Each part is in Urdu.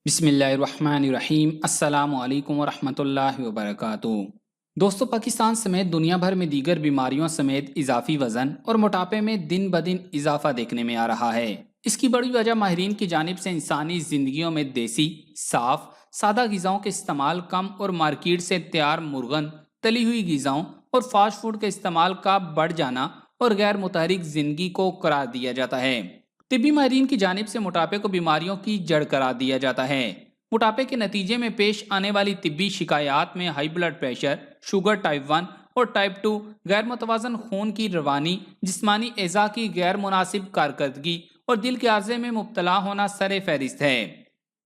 بسم اللہ الرحمن الرحیم۔ السلام علیکم ورحمۃ اللہ وبرکاتہ۔ دوستو، پاکستان سمیت دنیا بھر میں دیگر بیماریوں سمیت اضافی وزن اور موٹاپے میں دن بدن اضافہ دیکھنے میں آ رہا ہے۔ اس کی بڑی وجہ ماہرین کی جانب سے انسانی زندگیوں میں دیسی، صاف، سادہ غذاؤں کے استعمال کم اور مارکیٹ سے تیار مرغن، تلی ہوئی غذاؤں اور فاسٹ فوڈ کے استعمال کا بڑھ جانا اور غیر متحرک زندگی کو قرار دیا جاتا ہے۔ طبی ماہرین کی جانب سے موٹاپے کو بیماریوں کی جڑ قرار دیا جاتا ہے۔ موٹاپے کے نتیجے میں پیش آنے والی طبی شکایات میں high blood pressure, sugar type 1 اور ٹائپ 2، غیر متوازن خون کی روانی، جسمانی اعضاء کی غیر مناسب کارکردگی اور دل کے عارضے میں مبتلا ہونا سر فہرست ہے۔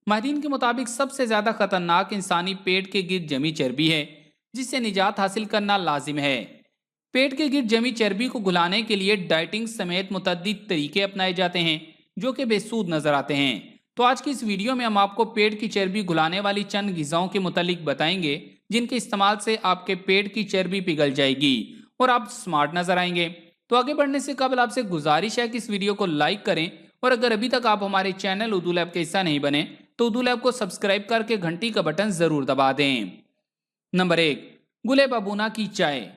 ماہرین کے مطابق سب سے زیادہ خطرناک انسانی پیٹ کے گرد جمی چربی ہے، جس سے نجات حاصل کرنا لازم ہے۔ پیٹ کے گرد جمی چربی کو گلانے کے لیے ڈائٹنگ سمیت متعدد طریقے اپنائے جاتے ہیں جو کہ بے سود نظر آتے ہیں۔ تو آج کی اس ویڈیو میں ہم آپ کو پیٹ کی چربی گلانے والی چند غذاؤں کے متعلق بتائیں گے جن کے استعمال سے آپ کے پیٹ کی چربی پگھل جائے گی اور آپ سمارٹ نظر آئیں گے۔ تو آگے بڑھنے سے قبل آپ سے گزارش ہے کہ اس ویڈیو کو لائک کریں، اور اگر ابھی تک آپ ہمارے چینل اردو لیب کا حصہ نہیں بنے تو اردو لیب کو سبسکرائب کر کے گھنٹی کا بٹن ضرور دبا دیں۔ نمبر 1، گلے بابونا کی چائے۔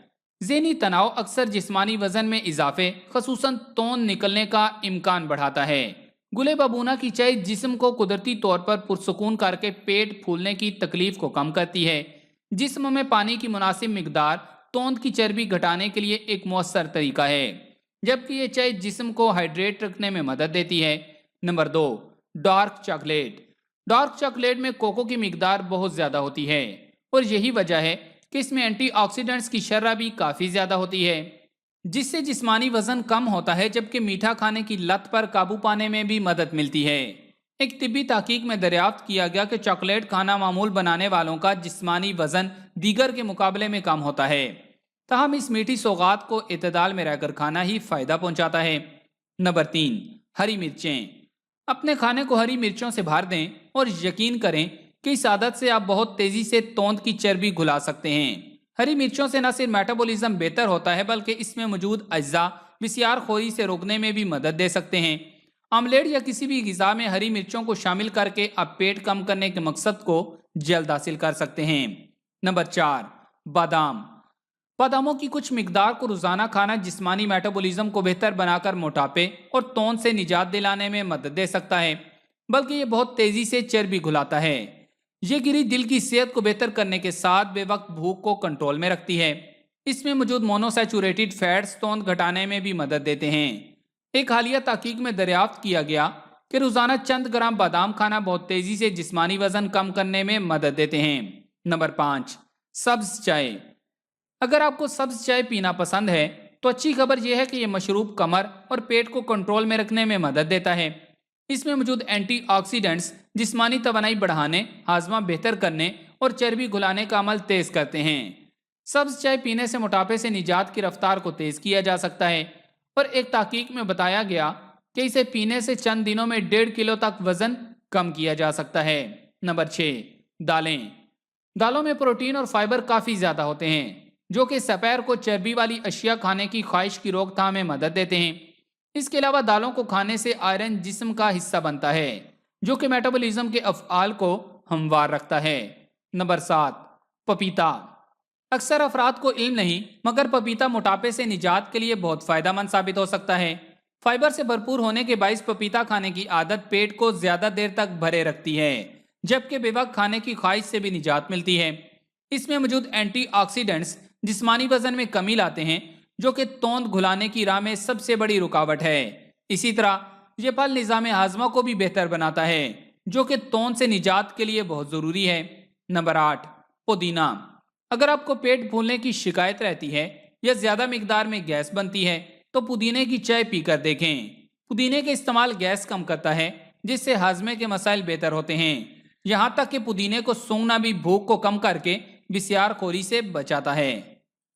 ذہنی تناؤ اکثر جسمانی وزن میں اضافے، خصوصاً توند نکلنے کا امکان بڑھاتا ہے۔ گلے بابونا کی چائے جسم کو قدرتی طور پر پرسکون کر کے پیٹ پھولنے کی تکلیف کو کم کرتی ہے۔ جسم میں پانی کی مناسب مقدار توند کی چربی گھٹانے کے لیے ایک مؤثر طریقہ ہے، جبکہ یہ چائے جسم کو ہائیڈریٹ رکھنے میں مدد دیتی ہے۔ Number 2، dark chocolate. Dark chocolate میں کوکو کی مقدار بہت زیادہ ہوتی ہے، اور یہی وجہ ہے کہ اس میں اینٹی آکسیڈنٹس کی شرح بھی کافی زیادہ ہوتی ہے، جس سے جسمانی وزن کم ہوتا ہے، جبکہ میٹھا کھانے کی لت پر قابو پانے میں بھی مدد ملتی ہے۔ ایک طبی تحقیق میں دریافت کیا گیا کہ چاکلیٹ کھانا معمول بنانے والوں کا جسمانی وزن دیگر کے مقابلے میں کم ہوتا ہے، تاہم اس میٹھی سوغات کو اعتدال میں رہ کر کھانا ہی فائدہ پہنچاتا ہے۔ نمبر 3، ہری مرچیں۔ اپنے کھانے کو ہری مرچوں سے بھر دیں اور یقین کریں کہ اس عادت سے آپ بہت تیزی سے توند کی چربی گھلا سکتے ہیں۔ ہری مرچوں سے نہ صرف میٹابولزم بہتر ہوتا ہے بلکہ اس میں موجود اجزاء بسیار خوری سے روکنے میں بھی مدد دے سکتے ہیں۔ آملیٹ یا کسی بھی غذا میں ہری مرچوں کو شامل کر کے آپ پیٹ کم کرنے کے مقصد کو جلد حاصل کر سکتے ہیں۔ نمبر 4، بادام۔ باداموں کی کچھ مقدار کو روزانہ کھانا جسمانی میٹابولزم کو بہتر بنا کر موٹاپے اور توند سے نجات دلانے میں مدد دے سکتا ہے، بلکہ یہ بہت تیزی سے چربی گھلاتا ہے۔ یہ گری دل کی صحت کو بہتر کرنے کے ساتھ بے وقت بھوک کو کنٹرول میں رکھتی ہے۔ اس میں موجود مونوسیچوریٹڈ فیٹس توند گھٹانے میں بھی مدد دیتے ہیں۔ ایک حالیہ تحقیق میں دریافت کیا گیا کہ روزانہ چند گرام بادام کھانا بہت تیزی سے جسمانی وزن کم کرنے میں مدد دیتے ہیں۔ نمبر 5، سبز چائے۔ اگر آپ کو سبز چائے پینا پسند ہے تو اچھی خبر یہ ہے کہ یہ مشروب کمر اور پیٹ کو کنٹرول میں رکھنے میں مدد دیتا ہے۔ اس میں موجود اینٹی آکسیڈنٹس جسمانی توانائی بڑھانے، ہاضمہ بہتر کرنے اور چربی گلانے کا عمل تیز کرتے ہیں۔ سبز چائے پینے سے موٹاپے سے نجات کی رفتار کو تیز کیا جا سکتا ہے، اور ایک تحقیق میں بتایا گیا کہ اسے پینے سے چند دنوں میں 1.5 کلو تک وزن کم کیا جا سکتا ہے۔ نمبر 6، دالیں۔ دالوں میں پروٹین اور فائبر کافی زیادہ ہوتے ہیں، جو کہ سپیر کو چربی والی اشیاء کھانے کی خواہش کی روک تھام میں مدد دیتے ہیں۔ اس کے علاوہ دالوں کو کھانے سے آئرن جسم کا حصہ بنتا ہے، جو کہ میٹابولزم کے افعال کو ہموار رکھتا ہے۔ نمبر 7، پپیتا۔ اکثر افراد کو علم نہیں، مگر پپیتا موٹاپے سے نجات کے لیے بہت فائدہ مند ثابت ہو سکتا ہے۔ فائبر سے بھرپور ہونے کے باعث پپیتا کھانے کی عادت پیٹ کو زیادہ دیر تک بھرے رکھتی ہے، جبکہ بے وقت کھانے کی خواہش سے بھی نجات ملتی ہے۔ اس میں موجود اینٹی آکسیڈنٹس جسمانی وزن میں کمی لاتے ہیں، جو کہ توند گھلانے کی راہ میں سب سے بڑی رکاوٹ ہے۔ اسی طرح یہ پھل نظام ہاضمہ کو بھی بہتر بناتا ہے، جو کہ توند سے نجات کے لیے بہت ضروری ہے۔ نمبر 8، پودینہ۔ اگر آپ کو پیٹ پھولنے کی شکایت رہتی ہے یا زیادہ مقدار میں گیس بنتی ہے تو پودینے کی چائے پی کر دیکھیں۔ پودینے کے استعمال گیس کم کرتا ہے، جس سے ہاضمے کے مسائل بہتر ہوتے ہیں۔ یہاں تک کہ پودینے کو سونگھنا بھی بھوک کو کم کر کے بسیار خوری سے بچاتا ہے۔